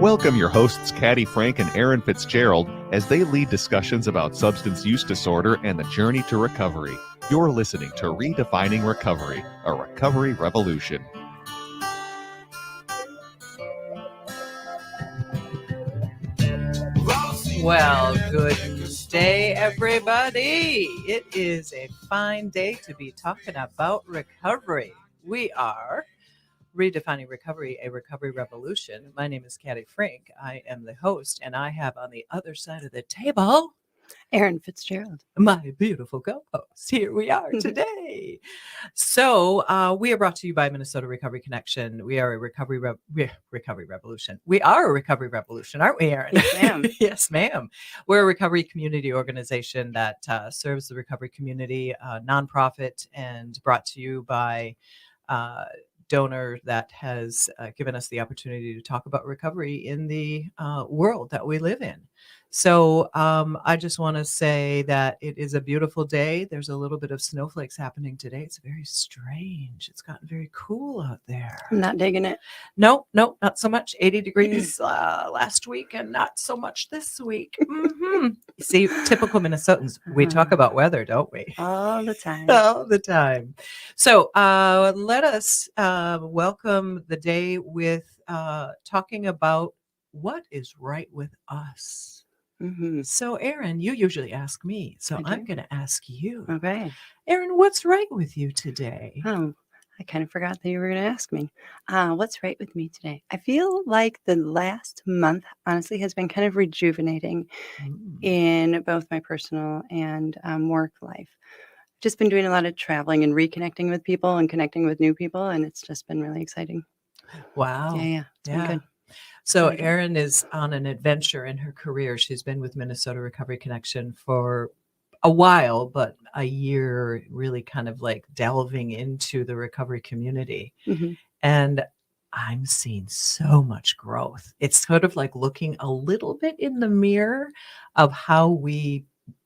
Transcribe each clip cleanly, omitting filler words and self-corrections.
Welcome your hosts, Caddy Frank and Aaron Fitzgerald, as they lead discussions about substance use disorder and the journey to recovery. You're listening to Redefining Recovery, a recovery revolution. Well, good day, everybody. It is a fine day to be talking about recovery. We are Redefining Recovery, a recovery revolution. My name is Caddy Frank. I am the host, and I have on the other side of the table Aaron Fitzgerald, my beautiful co-host. Here we are today. So we are brought to you by Minnesota Recovery Connection. We are a recovery revolution. We are a recovery revolution, aren't we, Aaron? Yes, ma'am. Yes, ma'am. We're a recovery community organization that serves the recovery community, nonprofit, and brought to you by donor that has given us the opportunity to talk about recovery in the world that we live in. So I just want to say that it is a beautiful day. There's a little bit of snowflakes happening today. It's very strange. It's gotten very cool out there. I'm not digging it. No, not so much. 80 degrees last week and not so much this week. See, typical Minnesotans, we talk about weather, don't we? All the time. All the time. So let us welcome the day with talking about what is right with us. Mm-hmm. So, Aaron, you usually ask me, so I'm going to ask you. Okay. Aaron, what's right with you today? Oh, I kind of forgot that you were going to ask me. What's right with me today? I feel like the last month, honestly, has been kind of rejuvenating in both my personal and work life. Just been doing a lot of traveling and reconnecting with people and connecting with new people, and it's just been really exciting. Wow. Yeah. It's been good. So Erin is on an adventure in her career. She's been with Minnesota Recovery Connection for a while, but a year really kind of like delving into the recovery community. Mm-hmm. And I'm seeing so much growth. It's sort of like looking a little bit in the mirror of how we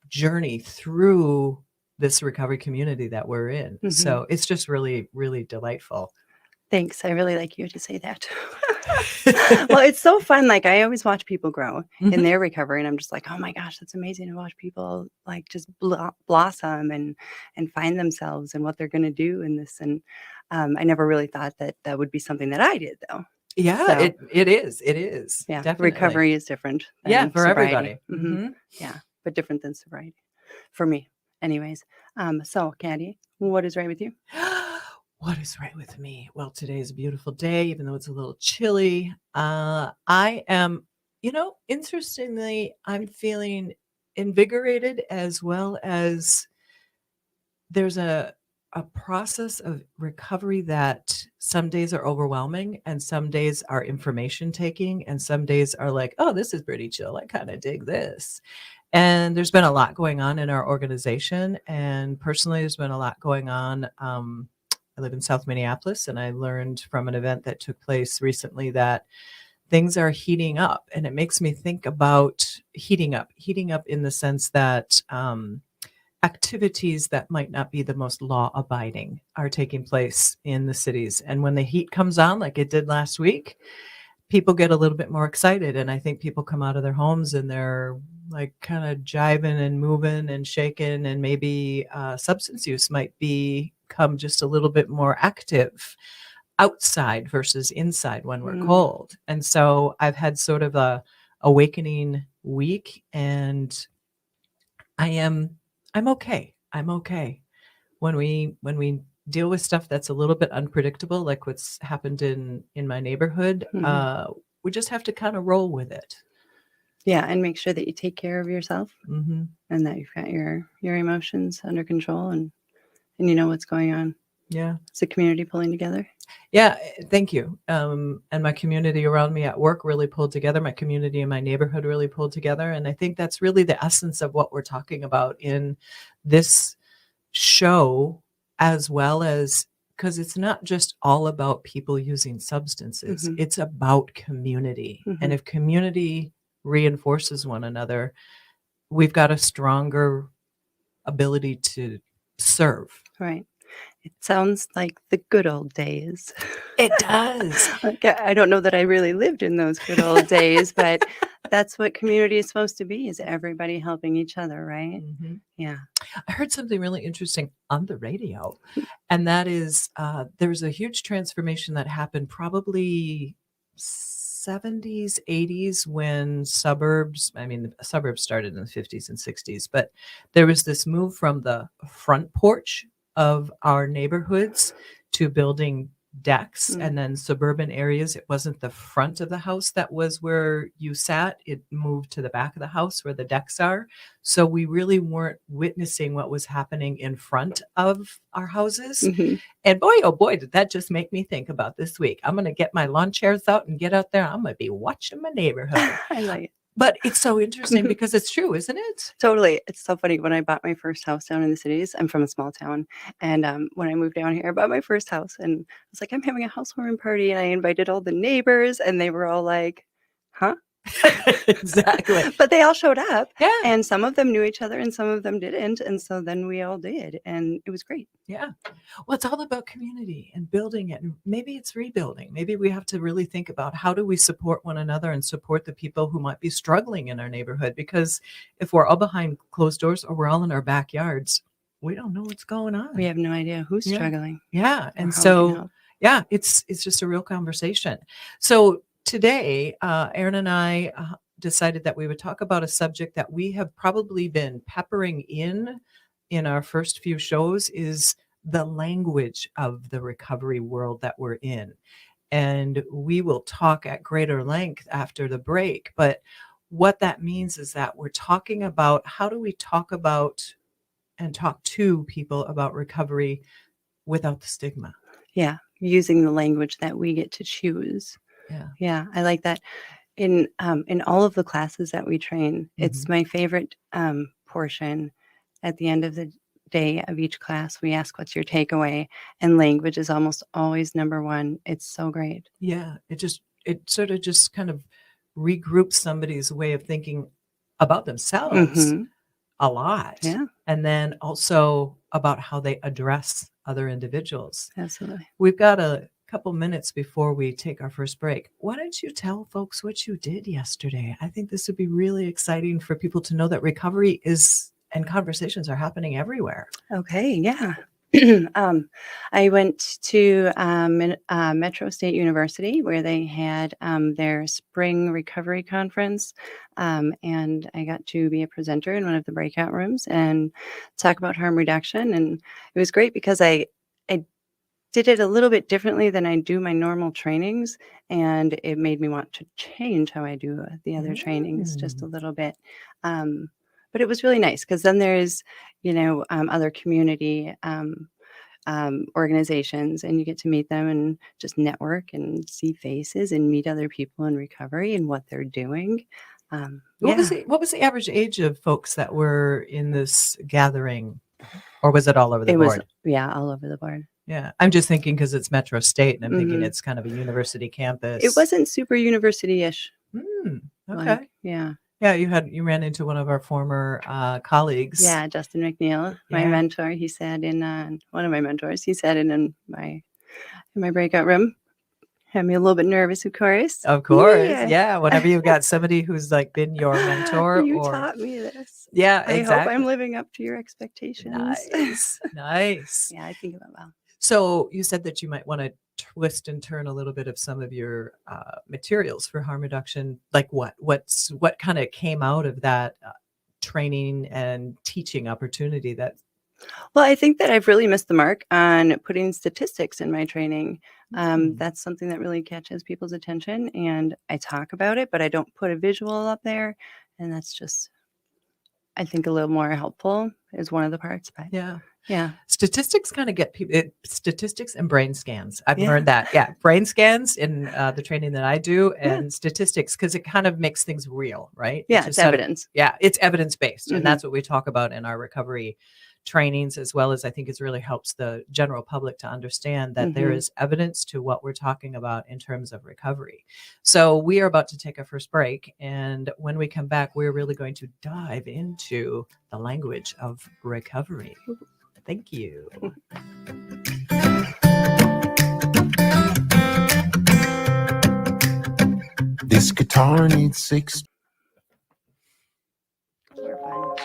journey through this recovery community that we're in. Mm-hmm. So it's just really, really delightful. Thanks. I really like you to say that. Well, it's so fun. Like, I always watch people grow in their recovery, and I'm just like, oh my gosh, that's amazing to watch people like just blossom and find themselves and what they're going to do in this. And I never really thought that would be something that I did, though. Yeah, So, it is. yeah, Definitely. recovery is different. Yeah, than for sobriety. everybody. Mm-hmm. Yeah, but different than sobriety for me. Anyways, so Caddy, what is right with you? What is right with me? Well, today is a beautiful day, even though it's a little chilly. I am, interestingly, I'm feeling invigorated, as well as there's a process of recovery that some days are overwhelming and some days are information taking and some days are like, oh, this is pretty chill. I kind of dig this. And there's been a lot going on in our organization. And personally, there's been a lot going on. I live in South Minneapolis, and I learned from an event that took place recently that things are heating up. And it makes me think about heating up in the sense that activities that might not be the most law-abiding are taking place in the cities. And when the heat comes on, like it did last week, people get a little bit more excited. And I think people come out of their homes and they're like kind of jiving and moving and shaking, and maybe substance use might become just a little bit more active outside versus inside when we're cold. And so I've had sort of a awakening week, and I'm okay. I'm okay. When we deal with stuff that's a little bit unpredictable, like what's happened in my neighborhood, we just have to kind of roll with it. Yeah, and make sure that you take care of yourself Mm-hmm. and that you've got your emotions under control and you know what's going on. Yeah. It's a community pulling together. Yeah, thank you. And my community around me at work really pulled together. My community in my neighborhood really pulled together. And I think that's really the essence of what we're talking about in this show, as well as, because it's not just all about people using substances. Mm-hmm. It's about community. Mm-hmm. And if community reinforces one another, we've got a stronger ability to serve. Right. It sounds like the good old days. It does. Like, I don't know that I really lived in those good old days, but that's what community is supposed to be, is everybody helping each other, right? Mhm. Yeah. I heard something really interesting on the radio, and that is there was a huge transformation that happened probably 70s, 80s when the suburbs started in the 50s and 60s, but there was this move from the front porch of our neighborhoods to building decks, Mm. and then suburban areas, it wasn't the front of the house that was where you sat, it moved to the back of the house where the decks are. So we really weren't witnessing what was happening in front of our houses. Mhm. And boy, oh boy, did that just make me think about this week. I'm going to get my lawn chairs out and get out there. I'm going to be watching my neighborhood. I like it. But it's so interesting Mhm. because it's true, isn't it? Totally. It's so funny. When I bought my first house down in the cities, I'm from a small town. And when I moved down here, I bought my first house and I was like, I'm having a housewarming party. And I invited all the neighbors, and they were all like, huh? Exactly. But they all showed up, Yeah. and some of them knew each other and some of them didn't. And so then we all did. And it was great. Yeah. Well, it's all about community and building it. And maybe it's rebuilding. Maybe we have to really think about how do we support one another and support the people who might be struggling in our neighborhood? Because if we're all behind closed doors or we're all in our backyards, we don't know what's going on. We have no idea who's Yeah. struggling Yeah. or And how we can so, help. yeah, it's just a real conversation. So today, Aaron and I decided that we would talk about a subject that we have probably been peppering in our first few shows is the language of the recovery world that we're in. And we will talk at greater length after the break. But what that means is that we're talking about how do we talk about and talk to people about recovery without the stigma. Yeah. Using the language that we get to choose. Yeah. Yeah. I like that. In all of the classes that we train, it's Mhm. my favorite portion. At the end of the day of each class, we ask, what's your takeaway? And language is almost always number one. It's so great. Yeah. It sort of just kind of regroups somebody's way of thinking about themselves Hmm. a lot. Yeah, And then also about how they address other individuals. absolutely. We've got a couple minutes before we take our first break. Why don't you tell folks what you did yesterday? I think this would be really exciting for people to know that recovery is and conversations are happening everywhere. Okay, yeah. I went to Metro State University where they had their spring recovery conference, and I got to be a presenter in one of the breakout rooms and talk about harm reduction. And it was great because I did it a little bit differently than I do my normal trainings, and it made me want to change how I do the other trainings just a Mm. little bit. Um, but it was really nice because then there's, other community organizations, and you get to meet them and just network and see faces and meet other people in recovery and what they're doing. Yeah, What was the average age of folks that were in this gathering, or was it all over the it was, board? yeah, all over the board. Yeah, I'm just thinking because it's Metro State, and I'm thinking Hmm. it's kind of a university campus. It wasn't super university-ish. Mm, okay. Like, yeah. Yeah, you ran into one of our former colleagues. Yeah, Justin McNeil, my Yeah. mentor, he sat in one of my mentors. He sat in my breakout room. Had me a little bit nervous, of course. Of course. Yeah. Yeah. Whenever you've got somebody who's like been your mentor You or taught me this. yeah, I hope exactly. I'm living up to your expectations. Nice. Nice. Yeah, I think about well. So you said that you might want to twist and turn a little bit of some of your materials for harm reduction. Like what kind of came out of that training and teaching opportunity that Well, I think that I've really missed the mark on putting statistics in my training. Mm. That's something that really catches people's attention, and I talk about it, but I don't put a visual up there, and that's just, I think, a little more helpful is one of the parts. But yeah. yeah, Statistics kind of get people, statistics and brain scans. I've Yeah. learned that. Yeah. Brain scans in the training that I do Yeah. and statistics, because it kind of makes things real, right? yeah, just it's sort of- evidence. yeah. It's evidence based. Mhm. And that's what we talk about in our recovery trainings, as well as I think it really helps the general public to understand that there Mhm. is evidence to what we're talking about in terms of recovery. So we are about to take our first break. And when we come back, we're really going to dive into the language of recovery. Thank you. This guitar needs 6. We're fun.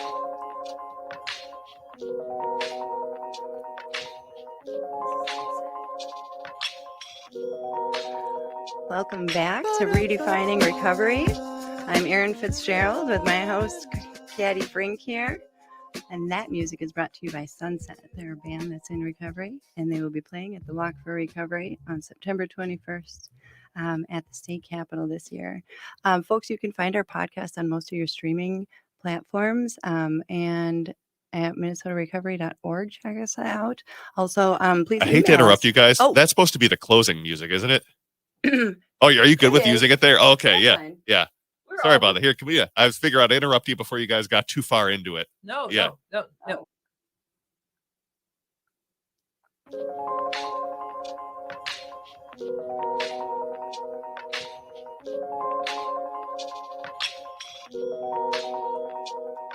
Welcome back to Redefining Recovery. I'm Erin Fitzgerald with my host, Caddy Frink here. And that music is brought to you by Sunset. They're a band that's in recovery, and they will be playing at the Walk for Recovery on September 21st at the state capitol this year. Folks, you can find our podcast on most of your streaming platforms and at minnesotarecovery.org. Check us out. Also, please I hate to email interrupt us. you guys. Oh. That's supposed to be the closing music, isn't it? Oh, are you good with using it there? Oh, okay, That's yeah, fine. yeah. We're Sorry all- about that. Here, can we? I was figuring I'd interrupt you before you guys got too far into it. No, Yeah. no.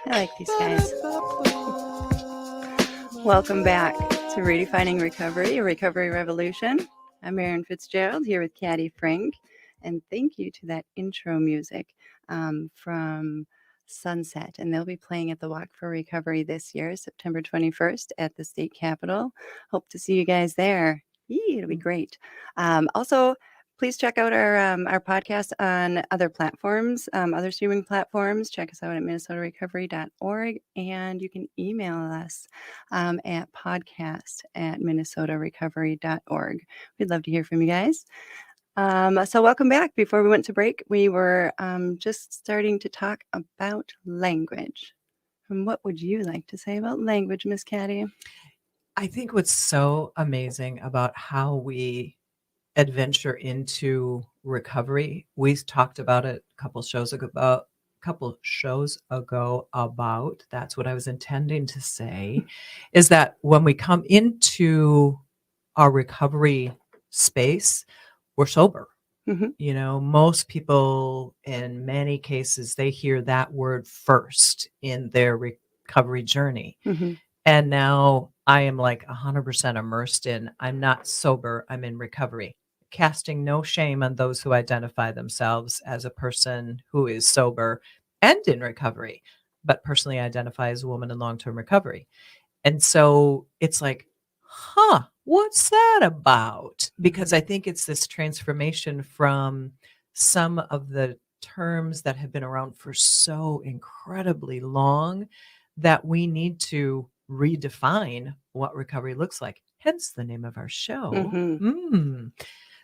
I like these guys. Welcome back to Redefining Recovery, a recovery revolution. I'm Erin Fitzgerald here with Caddy Frink, and thank you to that intro music from Sunset. And they'll be playing at the Walk for Recovery this year, September 21st at the state capitol. Hope to see you guys there. It'll be great. Also, please check out our podcast on other platforms, other streaming platforms. Check us out at minnesotarecovery.org, and you can email us at podcast@minnesotarecovery.org. We'd love to hear from you guys. So welcome back. Before we went to break, we were just starting to talk about language. And what would you like to say about language, Miss Caddy? I think what's so amazing about how we adventure into recovery, we talked about it a couple shows ago about that's what I was intending to say, is that when we come into our recovery space, we're sober. Mhm. You know, most people, in many cases, they hear that word first in their recovery journey. Mhm. And now I am like 100% immersed in, I'm not sober, I'm in recovery, casting no shame on those who identify themselves as a person who is sober and in recovery, but personally identify as a woman in long-term recovery. And so it's like, what's that about? Because I think it's this transformation from some of the terms that have been around for so incredibly long that we need to redefine what recovery looks like. Hence the name of our show. Mhm.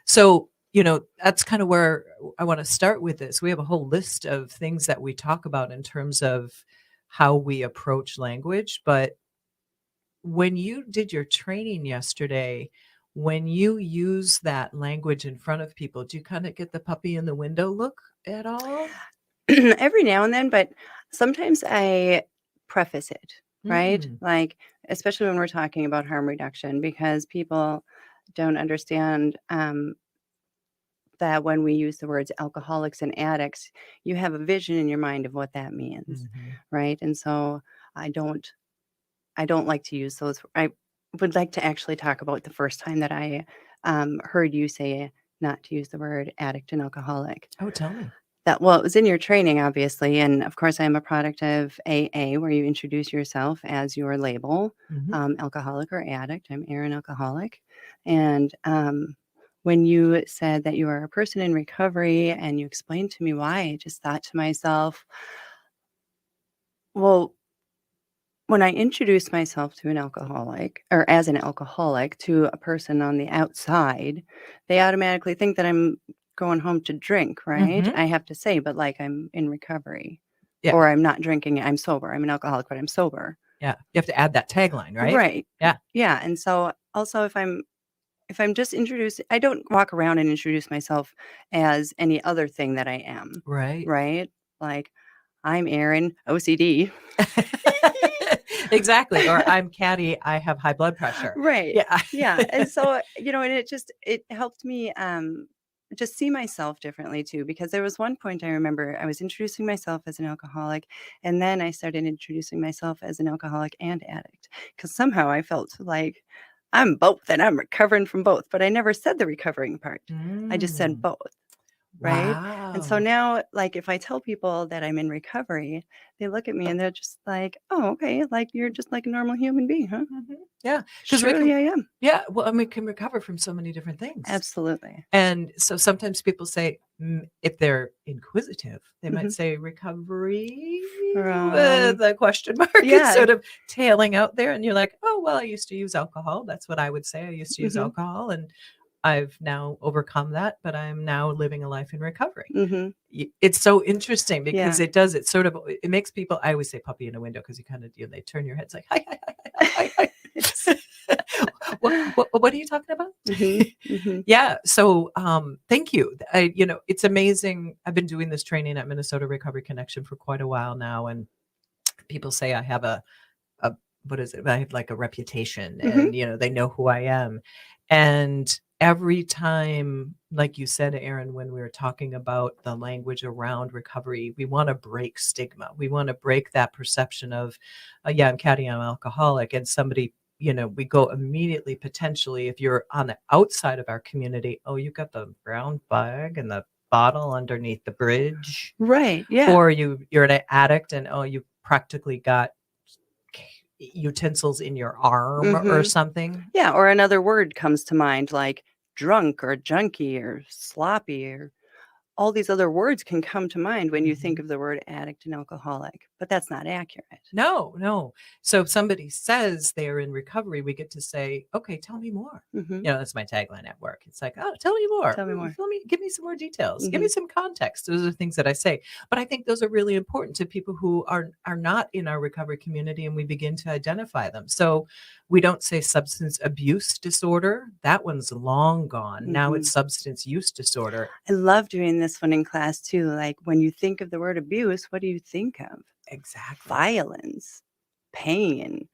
So, you know, that's kind of where I want to start with this. We have a whole list of things that we talk about in terms of how we approach language. But when you did your training yesterday, when you use that language in front of people, do you kind of get the puppy in the window look at all? Every now and then, but sometimes I preface it, right? Mm. Like, especially when we're talking about harm reduction, because people don't understand that when we use the words alcoholics and addicts, you have a vision in your mind of what that means, Mhm. right? And so I don't like to use those. I would like to actually talk about the first time that I heard you say not to use the word addict and alcoholic. Oh, tell me. It was in your training, obviously, and of course, I'm a product of AA, where you introduce yourself as your label, Mhm. alcoholic or addict. I'm Erin Alcoholic, and when you said that you are a person in recovery, and you explained to me why, I just thought to myself, well, when I introduce myself to an alcoholic, or as an alcoholic to a person on the outside, they automatically think that I'm going home to drink, right? Mhm. I have to say, but like I'm in recovery, Yeah. or I'm not drinking, I'm sober. I'm an alcoholic, but I'm sober. Yeah. You have to add that tagline, right? Right. Yeah. Yeah. And so also if I'm just introduced, I don't walk around and introduce myself as any other thing that I am. Right. Right. Like I'm Erin, OCD. Exactly. Or I'm catty, I have high blood pressure. Right. Yeah. Yeah. And so, and it helped me just see myself differently too, because there was one point I remember I was introducing myself as an alcoholic, and then I started introducing myself as an alcoholic and addict, because somehow I felt like I'm both and I'm recovering from both, but I never said the recovering part. I just said Mm. both. Right? And so Wow. now, like, if I tell people that I'm in recovery, they look at me and they're just like, "Oh, okay, like, you're just like a normal human being, huh?" Yeah, because we Surely can. I am. Yeah, well, and we can recover from so many different things. Absolutely. And so sometimes people say, if they're inquisitive, they might Mhm. say recovery From with a question mark. It's Yeah. sort of tailing out there. And you're like, oh, well, I used to use alcohol. That's what I would say. I used to use Mhm. alcohol and I've now overcome that, but I'm now living a life in recovery. Mhm. It's so interesting because Yeah. it does, it sort of, it makes people, I always say puppy in a window because you kind of, they turn your heads like, hi, hi, hi, hi, hi, hi. It's What are you talking about? Mhm. Mhm. Yeah. So, thank you. It's amazing. I've been doing this training at Minnesota Recovery Connection for quite a while now, and people say I have a what is it? I have like a reputation, Mhm. and they know who I am. And every time, like you said, Aaron, when we were talking about the language around recovery, we want to break stigma. We want to break that perception of, yeah, I'm catty, I'm alcoholic, and somebody. We go immediately potentially if you're on the outside of our community. Oh, you got the brown bag and the bottle underneath the bridge, Right. Yeah. or you're an addict and oh, you practically got utensils in your arm or Mhm. something. Yeah, or another word comes to mind like drunk or junkie or sloppy or all these other words can come to mind when you think Mhm. of the word addict and alcoholic, but that's not accurate. No, no. So if somebody says they're in recovery, we get to say, "Okay, tell me more." Mhm. That's my tagline at work. It's like, "Oh, tell me more. Tell me more. Give me some more details. Give me Mhm. some context." Those are things that I say. But I think those are really important to people who are not in our recovery community and we begin to identify them. So we don't say substance abuse disorder. That one's long gone. Now it's Mhm. substance use disorder. I love doing this one in class too. Like when you think of the word abuse, what do you think of? Exactly. Violence, pain.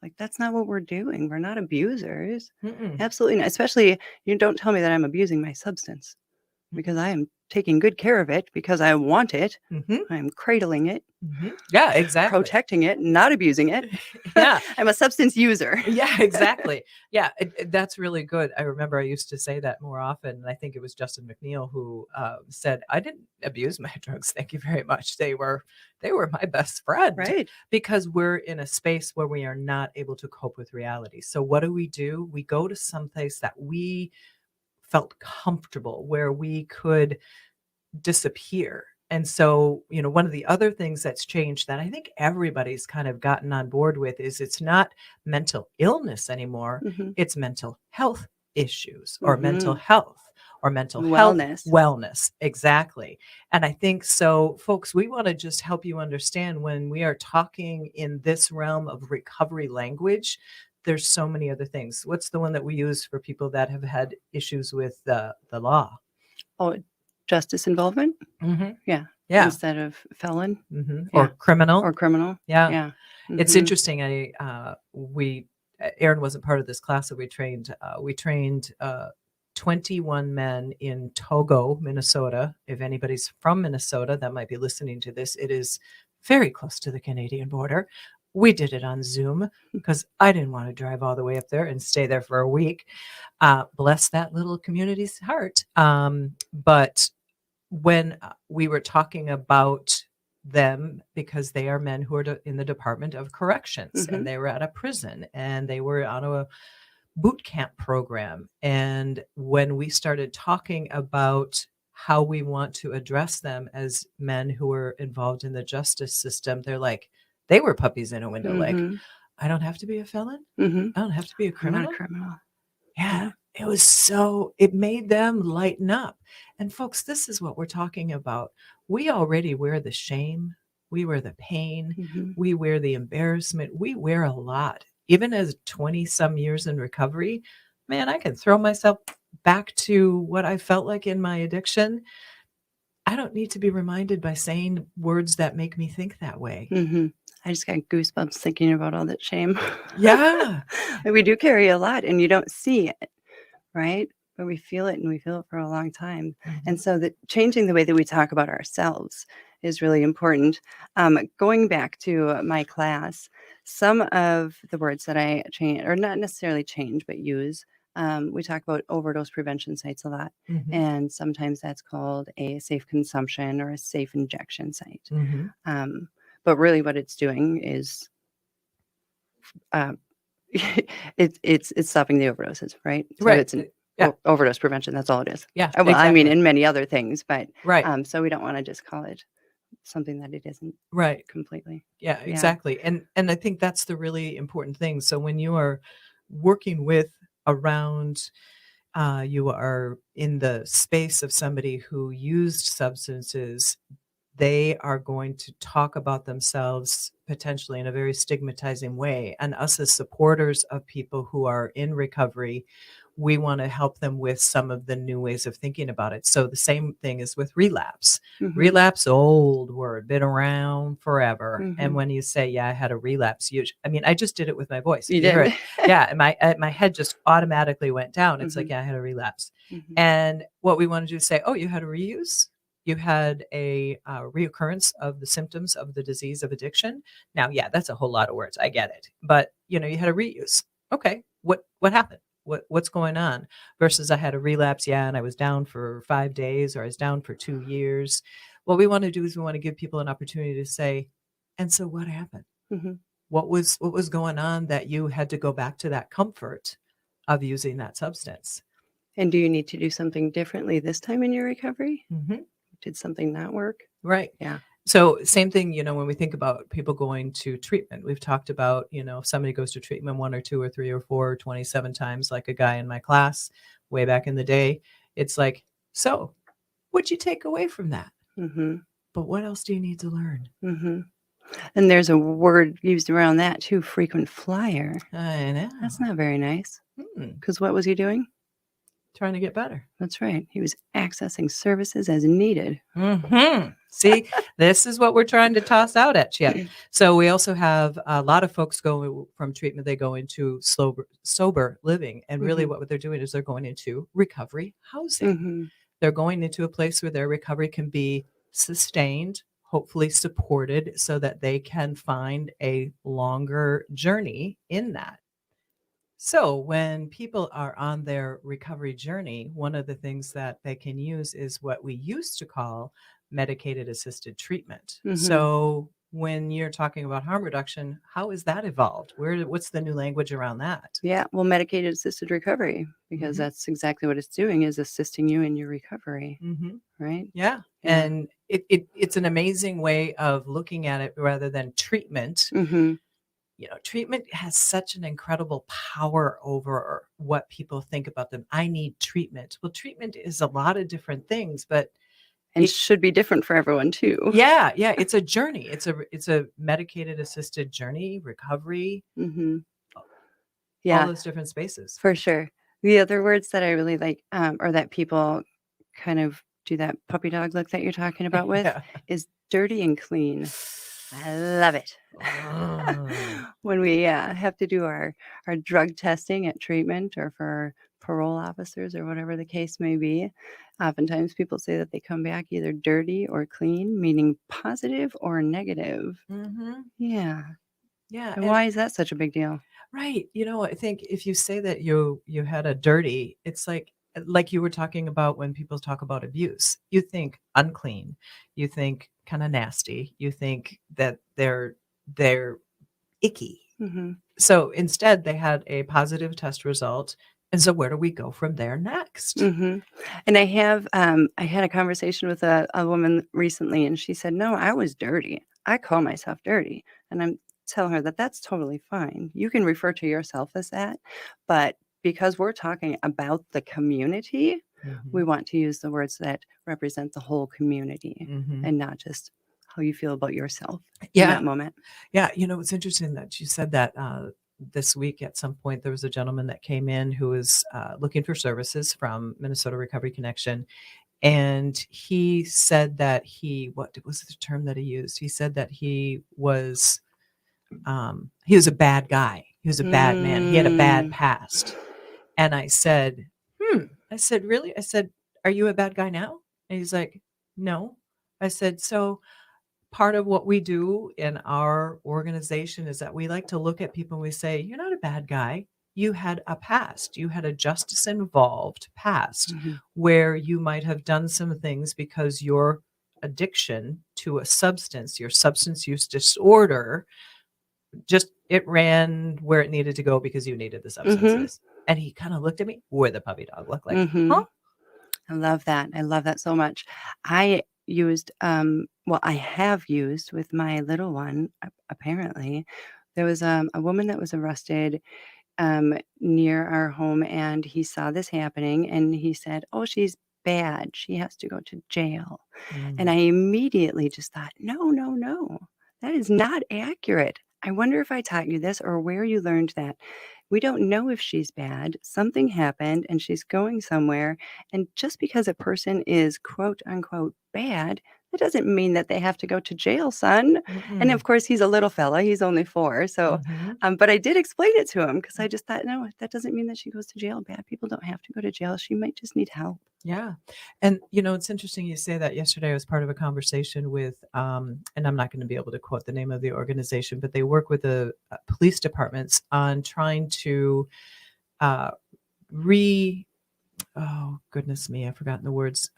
Like that's not what we're doing. We're not abusers. Mm-mm. Absolutely not. Especially you don't tell me that I'm abusing my substance because I am taking good care of it because I want it. Mhm. I'm cradling it, Mhm. Yeah, exactly. protecting it, not abusing it. Yeah. I'm a substance user. Yeah, exactly. Yeah, that's really good. I remember I used to say that more often, and I think it was Justin McNeil who said, "I didn't abuse my drugs. Thank you very much. They were my best friend Right. because we're in a space where we are not able to cope with reality. So what do? We go to some place that we felt comfortable, where we could disappear. And so, one of the other things that's changed that I think everybody's kind of gotten on board with is it's not mental illness anymore, Mhm. it's mental health issues Mhm. or mental health Wellness. wellness. Exactly. And I think so, folks, we want to just help you understand when we are talking in this realm of recovery language. There's so many other things. What's the one that we use for people that have had issues with the law? Oh, justice involvement? Mhm. Yeah. Yeah. Instead of felon? Or Yeah. criminal. Or criminal? Yeah. Yeah. It's Mhm. interesting. Aaron wasn't part of this class that we trained 21 men in Togo, Minnesota. If anybody's from Minnesota that might be listening to this, it is very close to the Canadian border. We did it on Zoom because I didn't want to drive all the way up there and stay there for a week. Bless that little community's heart. But when we were talking about them because they are men who are in the Department of Corrections and Mhm. they were at a prison and they were on a boot camp program. And when we started talking about how we want to address them as men who are involved in the justice system, they were puppies in a window. Like, Mhm. I don't have to be a felon. Mhm. I don't have to be a I'm not a criminal. criminal. Yeah, Yeah. it made them lighten up. And folks, this is what we're talking about. We already wear the shame, we wear the pain, Mhm. we wear the embarrassment, we wear a lot. Even as 20 some years in recovery, man, I can throw myself back to what I felt like in my addiction. I don't need to be reminded by saying words that make me think that way. Mhm. I just got goosebumps thinking about all that shame. Yeah. And we do carry a lot and you don't see it, right? but we feel it, and we feel it for a long time. Mhm. And so changing the way that we talk about ourselves is really important. Going back to my class, some of the words that I change, or not necessarily change, but use, we talk about overdose prevention sites a lot. Mhm. And sometimes that's called a safe consumption or a safe injection site. Mhm. But really what it's doing is uh, it's stopping the overdoses, right? So Right. it's an Yeah. overdose prevention. That's all it is. Yeah. Well, I mean, Exactly. and many other things, but Right. so we don't want to just call it something that it isn't Right. completely. Yeah, Yeah. exactly. And I think that's the really important thing. So when you are working with around you are in the space of somebody who used substances, they are going to talk about themselves potentially in a very stigmatizing way. And us as supporters of people who are in recovery, we want to help them with some of the new ways of thinking about it. So the same thing is with relapse. Mhm. Relapse, old word, been around forever. And Mhm. when you say, "Yeah, I had a relapse," I mean, I just did it with my voice. You If you hear did. it, yeah, and my head just automatically went down. It's like, Mhm. "Yeah, I had a relapse." Mhm. And what we want to do is say, "Oh, you had a reuse." You had a reoccurrence of the symptoms of the disease of addiction. Now, yeah, that's a whole lot of words. I get it, but you had a reuse. Okay, what happened? What's going on? Versus I had a relapse, yeah, and I was down for 5 days, or I was down for 2 years. What we want to do is we want to give people an opportunity to say, and so what happened? Mhm. What was going on that you had to go back to that comfort of using that substance? And do you need to do something differently this time in your recovery? Hmm. Did something not work? Right. Yeah. So same thing, when we think about people going to treatment, we've talked about, if somebody goes to treatment 1 or 2 or 3 or 4 or 27 times, like a guy in my class way back in the day, it's like, so what'd you take away from that? Mhm. But what else do you need to learn? Mhm. And there's a word used around that too, frequent flyer. I That's know. not very nice. Hmm, Because what was he doing? trying to get better. That's right. He was accessing services as needed. See, this is what we're trying to toss out at you. So we also have a lot of folks go from treatment, they go into sober living. And really Mhm. what they're doing is they're going into recovery housing. Mhm. They're going into a place where their recovery can be sustained, hopefully supported, so that they can find a longer journey in that. So, when people are on their recovery journey, one of the things that they can use is what we used to call medicated assisted treatment. Mhm. So, when you're talking about harm reduction, how has that evolved? What's the new language around that? Yeah, well, medicated assisted recovery, because Hmm. that's exactly what it's doing, is assisting you in your recovery, Hmm. right? Yeah, Yeah. and it's an amazing way of looking at it rather than treatment. Mhm. Treatment has such an incredible power over what people think about them. I need treatment. Well, treatment is a lot of different things, but And it, should be different for everyone too. yeah, it's a journey. It's a medicated assisted journey, recovery, Mhm. all Yeah, those different spaces. for sure. The other words that I really like, or that people kind of do that puppy dog look that you're talking about with, Yeah. is dirty and clean. I love it. Oh. When we have to do our drug testing at treatment, or for parole officers, or whatever the case may be, oftentimes people say that they come back either dirty or clean, meaning positive or negative. Hmm. Yeah. Yeah, And and why is that such a big deal? right. I think if you say that you had a dirty, it's like you were talking about when people talk about abuse. You think unclean, you think kind of nasty, you think that they're icky. Hmm. So instead they had a positive test result. And so where do we go from there next? Hmm. And I had a conversation with a woman recently, and she said, "No, I was dirty. I call myself dirty." And I'm telling her that that's totally fine. You can refer to yourself as that, but because we're talking about the community, we Hmm. want to use the words that represent the whole community, Hmm. and not just how you feel about yourself in Yeah. that moment. Yeah, it's interesting that you said that. This week, at some point, there was a gentleman that came in who was looking for services from Minnesota Recovery Connection, and he said that what was the term that he used? He said that he was a bad guy. He was a bad man. He had a bad Mm. past. And I said, I said, "Really?" I said, "Are you a bad guy now?" And he's like, "No." I said, "So part of what we do in our organization is that we like to look at people and we say, you're not a bad guy. You had a past. You had a justice involved past Mhm. where you might have done some things because your addiction to a substance, your substance use disorder, just it ran where it needed to go because you needed the Mhm. substances." And he kind of looked at me with a puppy dog look like, "Huh?" Mhm. I love that. I love that so much. I used, well, I have used with my little one, apparently. There was a woman that was arrested near our home, and he saw this happening, and he said, "Oh, she's bad. She has to go to jail." And Mm, I immediately just thought, "No, no, no. That is not accurate. I wonder if I taught you this or where you learned that. We don't know if she's bad. Something happened and she's going somewhere. And just because a person is quote unquote bad, that doesn't mean that they have to go to jail, son." And of mm-mm, course, he's a little fella. He's only 4. So, mhm. but I did explain it to him because I just thought, no, that doesn't mean that she goes to jail. Bad people don't have to go to jail. She might just need help. Yeah. And, it's interesting you say that. Yesterday, I was part of a conversation with, and I'm not going to be able to quote the name of the organization, but they work with the police departments on trying to uh, re oh goodness me, I've forgotten the words.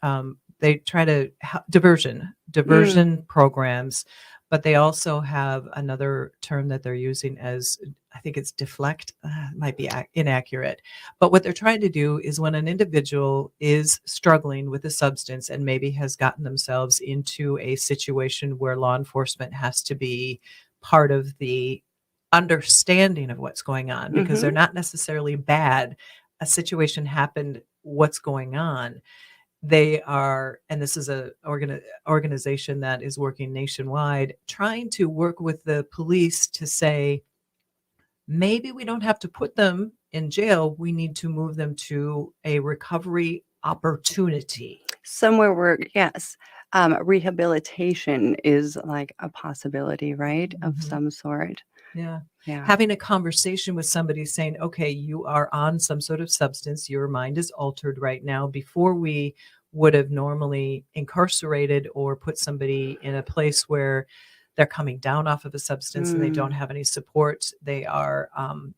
They try to Mm, diversion programs, but they also have another term that they're using as I think it's deflect. Might be inaccurate, but what they're trying to do is when an individual is struggling with a substance and maybe has gotten themselves into a situation where law enforcement has to be part of the understanding of what's going on because they're mm-hmm, not necessarily bad. A situation happened, what's going on. They are, and this is a organization that is working nationwide, trying to work with the police to say, maybe we don't have to put them in jail. We need to move them to a recovery opportunity. somewhere where, yes, rehabilitation is like a possibility, right? Of Mhm. some sort. Yeah. Yeah. Having a conversation with somebody saying, okay, you are on some sort of substance, your mind is altered right now. Before we would have normally incarcerated or put somebody in a place where they're coming down off of a substance and they don't Mm, have any support, they are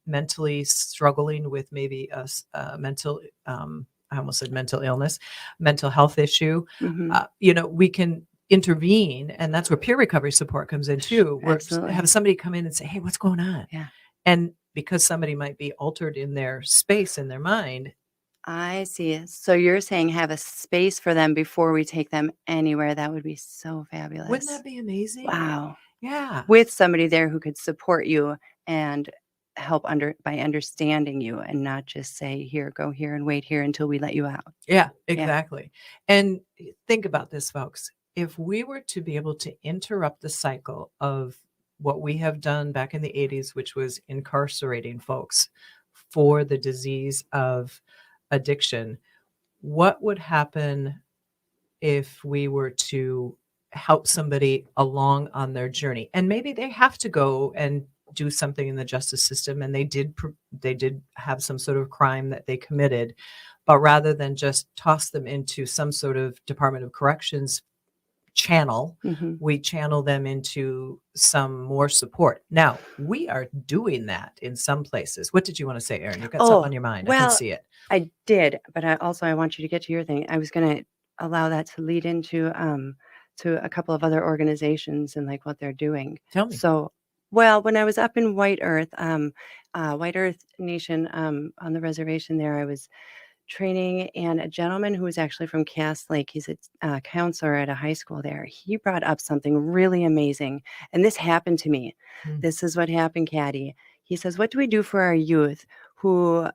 mentally struggling with maybe a mental, I almost said mental illness, mental health issue. mhm. We can intervene, and that's where peer recovery support comes in too, where have Absolutely. somebody come in and say, "Hey, what's going on?" Yeah. And because somebody might be altered in their space, in their mind, I see. So you're saying have a space for them before we take them anywhere. That would be so wouldn't fabulous. that be amazing? Wow. Yeah. With somebody there who could support you and help by understanding you and not just say, here, go here and wait here until we let you out. Yeah, Yeah. exactly. And think about this, folks. If we were to be able to interrupt the cycle of what we have done back in the 80s, which was incarcerating folks for the disease of addiction, what would happen if we were to help somebody along on their journey? And maybe they have to go and do something in the justice system, and they did have some sort of crime that they committed, but rather than just toss them into some sort of Department of Corrections channel, Hmm. we channel them into some more support. Now, we are doing that in some places. What did you want to say, Erin? You've got something Oh, on your mind. I can well, see it. I did, but I want you to get to your thing. I was going to allow that to lead into to a couple of other organizations and like what they're doing. Tell me. So, well, when I was up in White Earth Nation, on the reservation there, I was training, and a gentleman who was actually from Cass Lake, he's a counselor at a high school there. He brought up something really amazing, and this happened to me. Mm, This is what happened, Caddy. He says, "What do we do for our youth who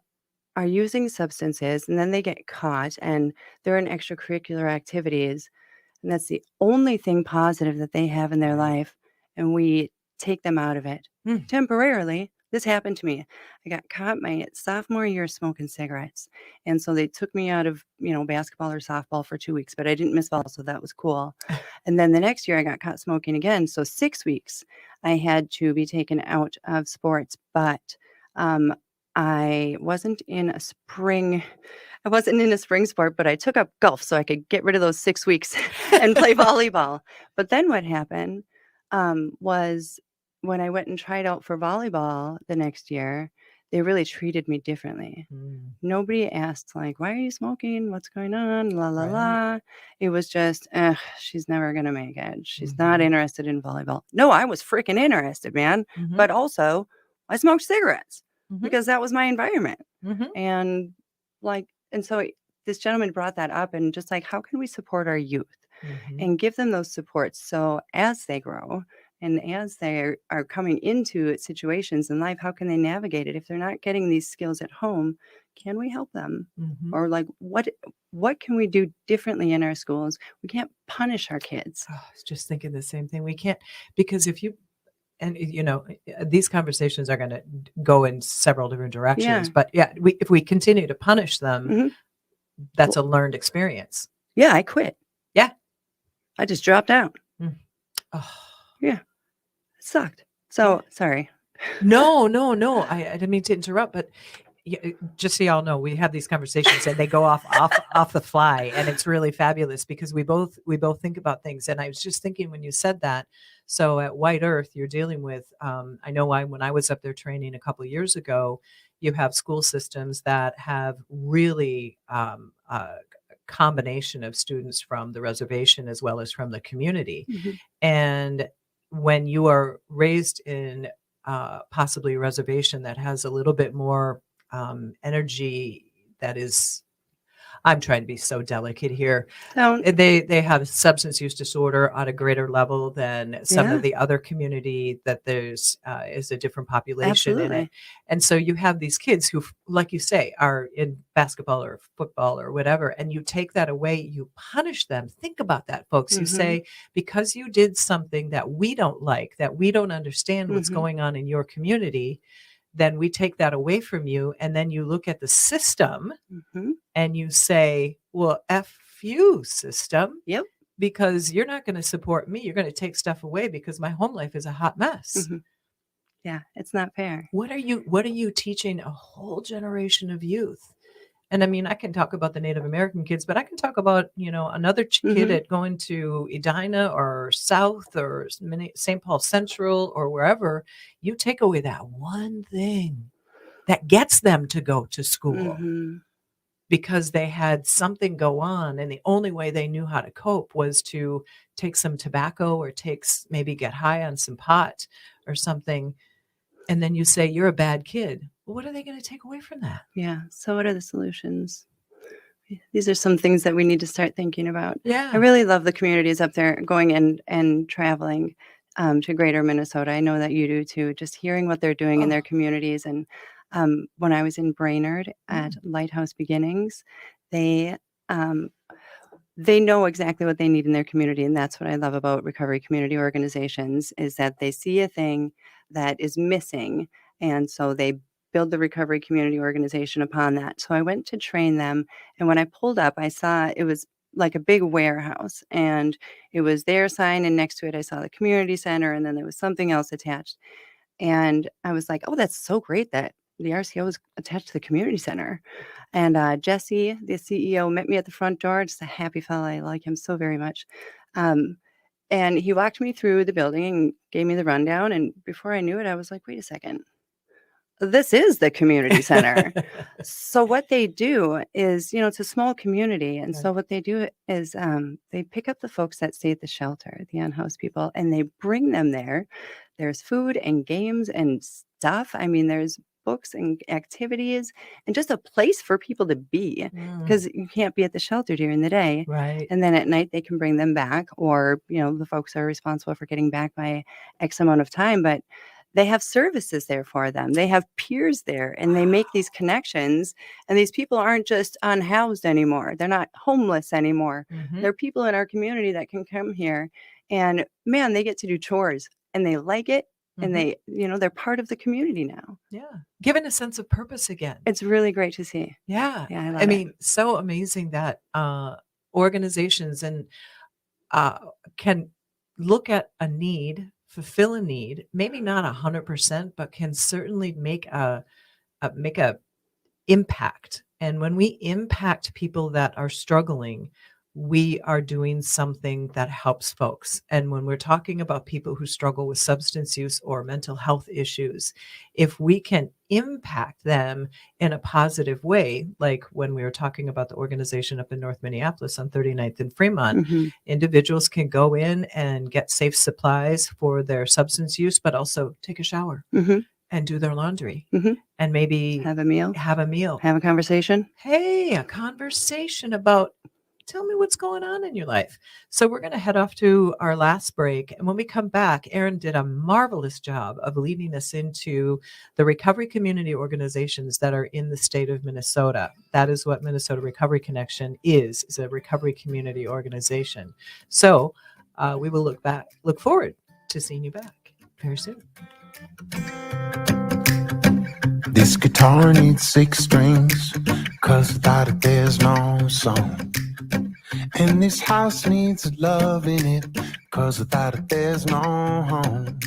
are using substances and then they get caught and they're in extracurricular activities, and that's the only thing positive that they have in their right. life, and we take them out of it Mm, temporarily." This happened to me. I got caught my sophomore year smoking cigarettes, and so they took me out of basketball or softball for 2 weeks, but I didn't miss ball, so that was cool. And then the next year I got caught smoking again, so 6 weeks I had to be taken out of sports. But um, I wasn't in a spring I wasn't in a spring sport, but I took up golf so I could get rid of those 6 weeks and play volleyball. But then what happened was when I went and tried out for volleyball the next year, they really treated me differently. Mm, Nobody asked, like, why are you smoking? What's going on? La, la, right. la. It was just, ugh, she's never going to make it. She's not Mhm. interested in volleyball. No, I was freaking interested, man. Mhm. But also, I smoked cigarettes Mhm. because that was my environment. Mhm. And and so this gentleman brought that up and just like, how can we support our youth Mhm. and give them those supports so as they grow and as they are coming into situations in life, how can they navigate it? If they're not getting these skills at home, can we help them? Mhm. Or like, what can we do differently in our schools? We can't punish our kids. Oh, I was just thinking the same thing. We can't, because if you and these conversations are going to go in several different directions. Yeah. But yeah, if we continue to punish them, hmm that's a learned experience. Yeah, I quit. Yeah. I just dropped out. Mm. Oh, Yeah, it sucked. yeah. So sorry. No, no, no. I didn't mean to interrupt, but just so y'all know, we have these conversations and they go off the fly, and it's really fabulous because we both think about things. And I was just thinking when you said that. So at White Earth, you're dealing with. I know when I was up there training a couple of years ago, you have school systems that have really a combination of students from the reservation as well as from the community. Mhm. And when you are raised in possibly a reservation that has a little bit more energy, that is, I'm trying to be so delicate here. Don't. They have substance use disorder on a greater level than some Yeah, of the other community, that there's is a different population in it. absolutely. And so you have these kids who, like you say, are in basketball or football or whatever, and you take that away, you punish them. Think about that, folks. You Mhm. say, because you did something that we don't like, that we don't understand what's Mhm. going on in your community, then we take that away from you. And then you look at the system Mhm. and you say, well, F you, system, Yep. because you're not going to support me. You're going to take stuff away because my home life is a hot mess. Mhm. Yeah, it's not fair. What are you teaching a whole generation of youth? And I mean, I can talk about the Native American kids, but I can talk about, another kid Mhm. at going to Edina or South or St. Paul Central or wherever. You take away that one thing that gets them to go to school, Mhm. because they had something go on, and the only way they knew how to cope was to take some tobacco or maybe get high on some pot or something. And then you say, you're a bad kid. Well, what are they going to take away from that? Yeah. So what are the solutions? These are some things that we need to start thinking about. I Yeah. really love the communities up there going and traveling to greater Minnesota. I know that you do too, just hearing what they're doing in Oh. their communities. And when I was in Brainerd at Mm. Lighthouse Beginnings, they um, they know exactly what they need in their community, and that's what I love about recovery community organizations is that they see a thing that is missing, and so they build the recovery community organization upon that. So I went to train them, and when I pulled up, I saw it was like a big warehouse, and it was their sign, and next to it, I saw the community center, and then there was something else attached. And I was like, "Oh, that's so great that the RCO is attached to the community center." And, Jesse, the CEO, met me at the front door, just a happy fella, I like him so very much. Um, and he walked me through the building and gave me the rundown, and before I knew it, I was like, "Wait a second, this is the community center." So what they do is, it's a small community, and Right. so what they do is, they pick up the folks that stay at the shelter, the unhoused people, and they bring them there. There's food and games and stuff. I mean, there's books and activities and just a place for people to be Mm. because you can't be at the shelter during the day. Right. And then at night they can bring them back, or, the folks are responsible for getting back by X amount of time. But they have services there for them. They have peers there and they make these connections. And these people aren't just unhoused anymore. They're not homeless anymore. Hmm. They're people in our community that can come here and man, they get to do chores and they like it. And Hmm. they're part of the community now. Yeah. Given a sense of purpose again. It's really great to see. Yeah. Yeah, I I love it. mean, so amazing that organizations and uh, can look at a need, fulfill a need, maybe not 100%, but can certainly make a impact And when we impact people that are struggling, we are doing something that helps folks. And when we're talking about people who struggle with substance use or mental health issues, if we can impact them in a positive way, like when we were talking about the organization up in North Minneapolis on 39th and Fremont, Hmm. individuals can go in and get safe supplies for their substance use, but also take a shower Hmm. and do their laundry Hmm. and maybe Have a meal, have a meal. have a conversation. Hey, a conversation about tell me what's going on in your life. So we're going to head off to our last break. And when we come back, Erin did a marvelous job of leading us into the recovery community organizations that are in the state of Minnesota. That is what Minnesota Recovery Connection is a recovery community organization. So we will look forward to seeing you back very soon. This guitar needs 6 strings, 'cause without it there's no song. And this house needs love in it, 'cause without it there's no home.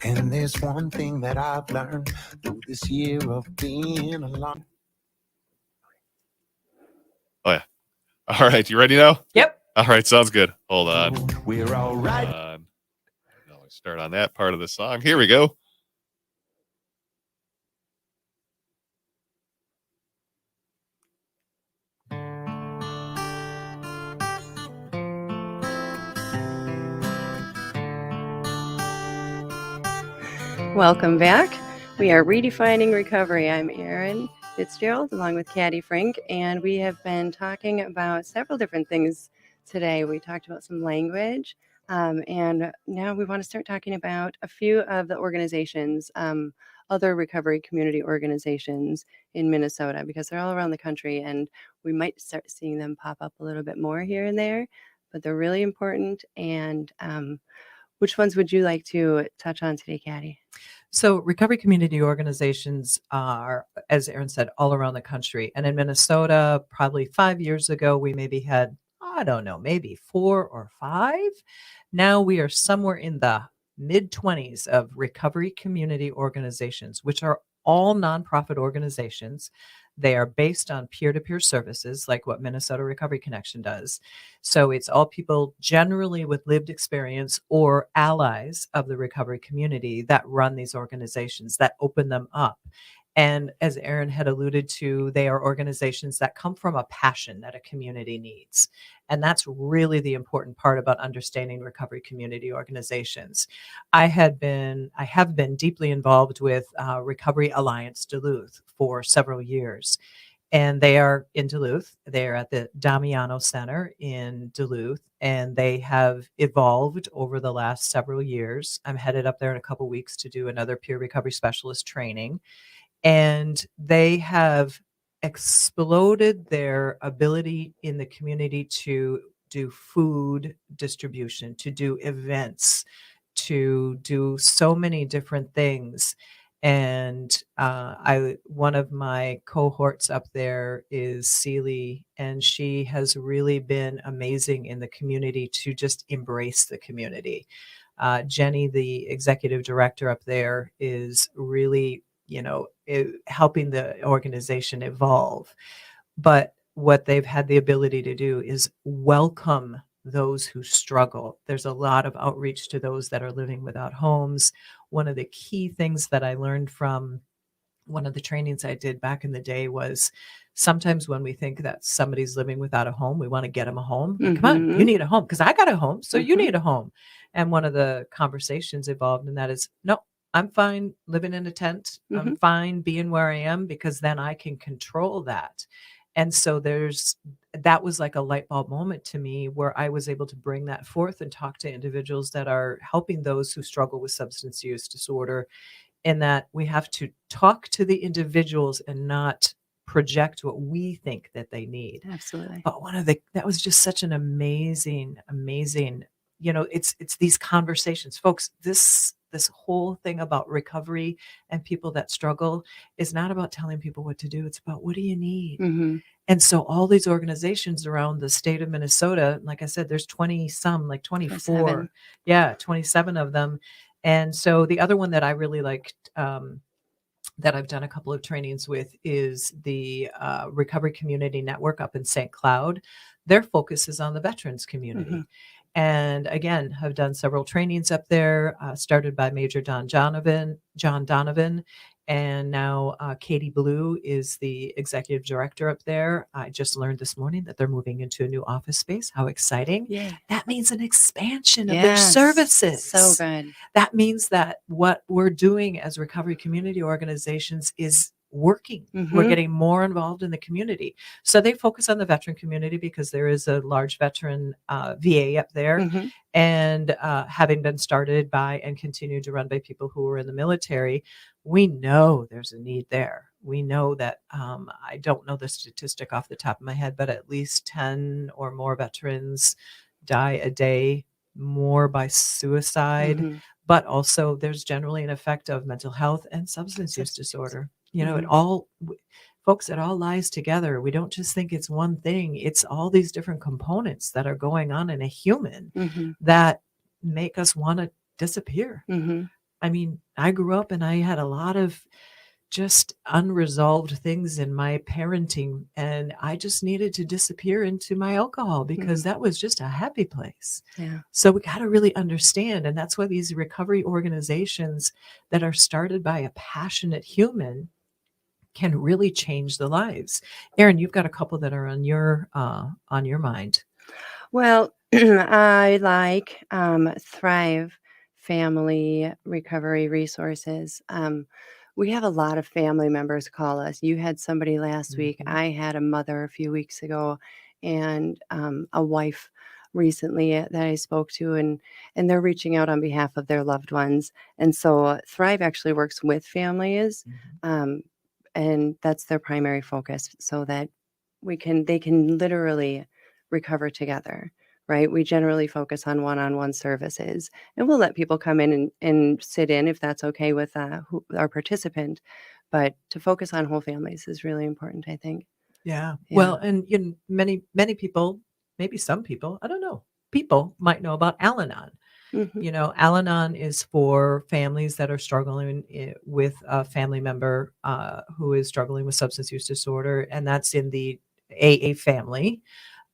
And there's one thing that I've learned through this year of being alone. Oh, yeah. All right. You ready now? Yep. All right. Sounds good. Hold on. We're all right. Now we start on that part of the song. Here we go. Welcome back. We are redefining recovery. I'm Erin Fitzgerald along with Caddy Frank, and we have been talking about several different things today. We talked about some language, and now we want to start talking about a few of the organizations, other recovery community organizations in Minnesota, because they're all around the country, and we might start seeing them pop up a little bit more here and there, but they're really important. And which ones would you like to touch on today, Caddy? So, recovery community organizations are, as Erin said, all around the country. And in Minnesota, probably 5 years ago, we maybe had, I don't know, maybe 4 or 5. Now we are somewhere in the mid 20s of recovery community organizations, which are all nonprofit organizations. They are based on peer to peer services, like what Minnesota Recovery Connection does. So it's all people generally with lived experience or allies of the recovery community that run these organizations, that open them up. And as Erin had alluded to, they are organizations that come from a passion that a community needs. And that's really the important part about understanding recovery community organizations. I have been deeply involved with Recovery Alliance Duluth for several years. And they are in Duluth. They're at the Damiano Center in Duluth, and they have evolved over the last several years. I'm headed up there in a couple weeks to do another peer recovery specialist training, and they have exploded their ability in the community to do food distribution, to do events, to do so many different things. And one of my cohorts up there is Celie, and she has really been amazing in the community to just embrace the community. Jenny, the executive director up there, is really, helping the organization evolve. But what they've had the ability to do is welcome those who struggle. There's a lot of outreach to those that are living without homes. One of the key things that I learned from one of the trainings I did back in the day was sometimes when we think that somebody's living without a home, we want to get them a home. Like, come on, you need a home because I got a home, so you need a home. And one of the conversations evolved in that is, no, I'm fine living in a tent. I'm fine being where I am because then I can control that. And so that was like a light bulb moment to me where I was able to bring that forth and talk to individuals that are helping those who struggle with substance use disorder, in that we have to talk to the individuals and not project what we think that they need. Absolutely. But that was just such an amazing, it's these conversations, folks. This whole thing about recovery and people that struggle is not about telling people what to do. It's about, what do you need? And so all these organizations around the state of Minnesota, like I said, there's 20 some, like 24. 27. Yeah, 27 of them. And so the other one that I really liked that I've done a couple of trainings with is the Recovery Community Network up in St. Cloud. Their focus is on the veterans community. Mhm. And again, have done several trainings up there, started by Major John Donovan, and now Katie Blue is the executive director up there. I just learned this morning that they're moving into a new office space. How exciting! Yay. That means an expansion of their Yes. services. So good. That means that what we're doing as recovery community organizations is working. We're Mhm. getting more involved in the community. So they focus on the veteran community because there is a large veteran VA up there. Mhm. And having been started by and continued to run by people who were in the military, we know there's a need there. We know that, I don't know the statistic off the top of my head, but at least 10 or more veterans die a day, more by suicide. Mhm. But also there's generally an effect of mental health and substance use Substance use. disorder. You know, it Mhm. all, folks, it all lies together. We don't just think it's one thing. It's all these different components that are going on in a human Mhm. that make us want to disappear. Mhm. I mean, I grew up and I had a lot of just unresolved things in my parenting, and I just needed to disappear into my alcohol because Mhm. that was just a happy place. Yeah. So we got to really understand, and that's why these recovery organizations that are started by a passionate human can really change the lives. Erin, you've got a couple that are on your mind. Well, I like Thrive Family Recovery Resources. We have a lot of family members call us. You had somebody last week. Mhm. I had a mother a few weeks ago, and a wife recently that I spoke to, and they're reaching out on behalf of their loved ones. And so Thrive actually works with families, Mhm. um, and that's their primary focus, so that they can literally recover together, right? We generally focus on one-on-one services, and we'll let people come in and sit in if that's okay with our participant. But to focus on whole families is really important, I think. Yeah. Yeah. Well, and many people, maybe some people, I don't know, people might know about Al-Anon. Hmm. You know, Al-Anon is for families that are struggling with a family member who is struggling with substance use disorder, and that's in the AA family.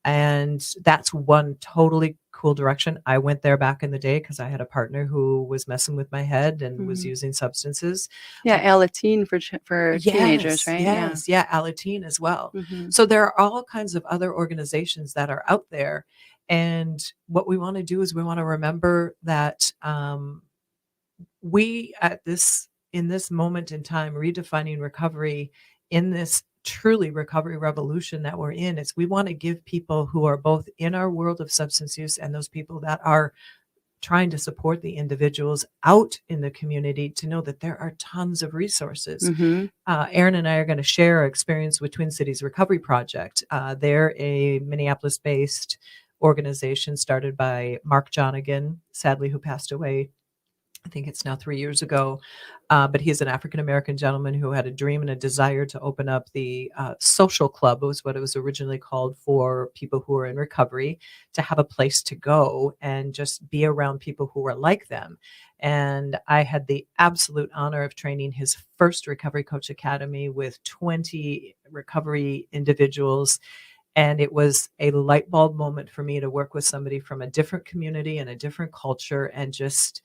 And that's one totally cool direction. I went there back in the day because I had a partner who was messing with my head and was Hmm. using substances. Yeah, Alateen for teenagers, Yes, right? Yeah. yes, yeah, Alateen as well. Hmm. So there are all kinds of other organizations that are out there, and what we wanna do is we wanna remember that, we at this in this moment in time, redefining recovery in this truly recovery revolution that we're in, is we wanna give people who are both in our world of substance use and those people that are trying to support the individuals out in the community to know that there are tons of resources. Hmm. Aaron and I are going to share our experience with Twin Cities Recovery Project. They're a Minneapolis-based organization started by Mark Jonigan, sadly, who passed away. I think it's now 3 years ago. But he's an African American gentleman who had a dream and a desire to open up the social club, was what it was originally called, for people who are in recovery, to have a place to go and just be around people who are like them. And I had the absolute honor of training his first Recovery Coach Academy with 20 recovery individuals. And it was a light bulb moment for me to work with somebody from a different community and a different culture and just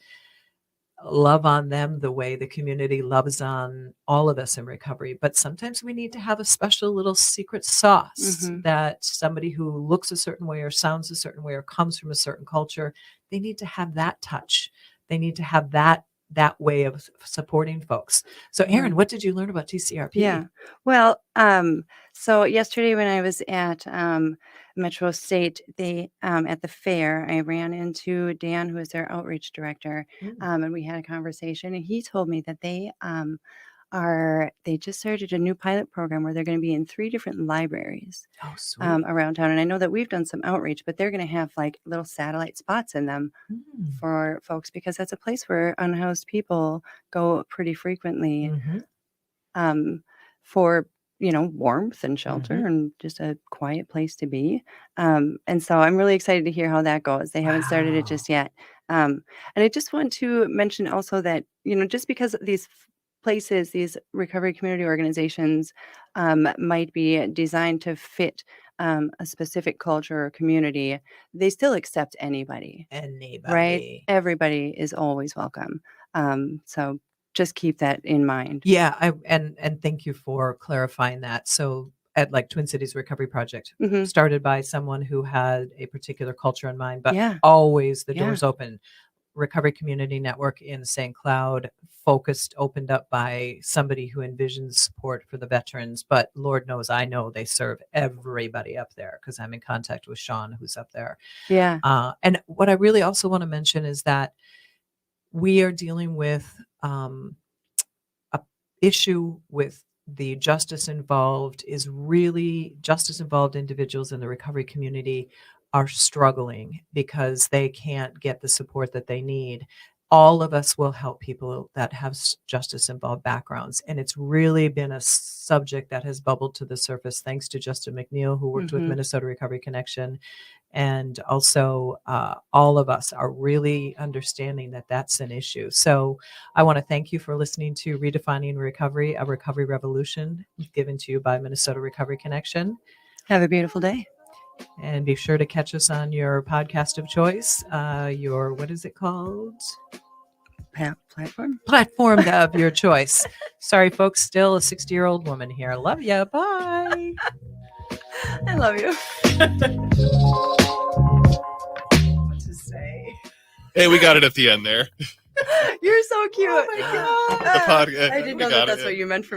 love on them the way the community loves on all of us in recovery. But sometimes we need to have a special little secret sauce Hmm. that somebody who looks a certain way or sounds a certain way or comes from a certain culture, they need to have that touch. They need to have that way of supporting folks. So Yeah. Aaron, what did you learn about TCRP? Yeah. Well, so yesterday when I was at Metro State, they at the fair, I ran into Dan, who is their outreach director, Mm. and we had a conversation. And he told me that they just started a new pilot program where they're going to be in 3 different libraries Oh, sweet. around town. And I know that we've done some outreach, but they're going to have like little satellite spots in them Mm. for folks, because that's a place where unhoused people go pretty frequently, Mhm. um, for warmth and shelter Mhm. and just a quiet place to be. And so I'm really excited to hear how that goes. They haven't started it Wow. just yet. And I just want to mention also that just because these places, these recovery community organizations might be designed to fit a specific culture or community, they still accept anybody, right? Anybody. Everybody is always welcome. So just keep that in mind. Yeah, and thank you for clarifying that. So at like Twin Cities Recovery Project, Mhm. started by someone who had a particular culture in mind, but Yeah. always the Yeah. doors open. Recovery Community Network in St. Cloud, opened up by somebody who envisions support for the veterans. But Lord knows, I know they serve everybody up there because I'm in contact with Sean, who's up there. Yeah. And what I really also want to mention is that we are dealing with a issue with the justice involved is really justice involved individuals in the recovery community are struggling because they can't get the support that they need. All of us will help people that have justice involved backgrounds. And it's really been a subject that has bubbled to the surface thanks to Justin McNeil, who worked with Mhm. Minnesota Recovery Connection. And also, all of us are really understanding that that's an issue. So I want to thank you for listening to Redefining Recovery, a recovery revolution given to you by Minnesota Recovery Connection. Have a beautiful day. And be sure to catch us on your podcast of choice, what is it called? Platform. Platform of your choice. Sorry, folks, still a 60-year-old woman here. Love ya. Bye. I love you. What to say? Hey, we got it at the end there. You're so cute. Oh my God. The podcast. I didn't we know got that's it. what you meant for me.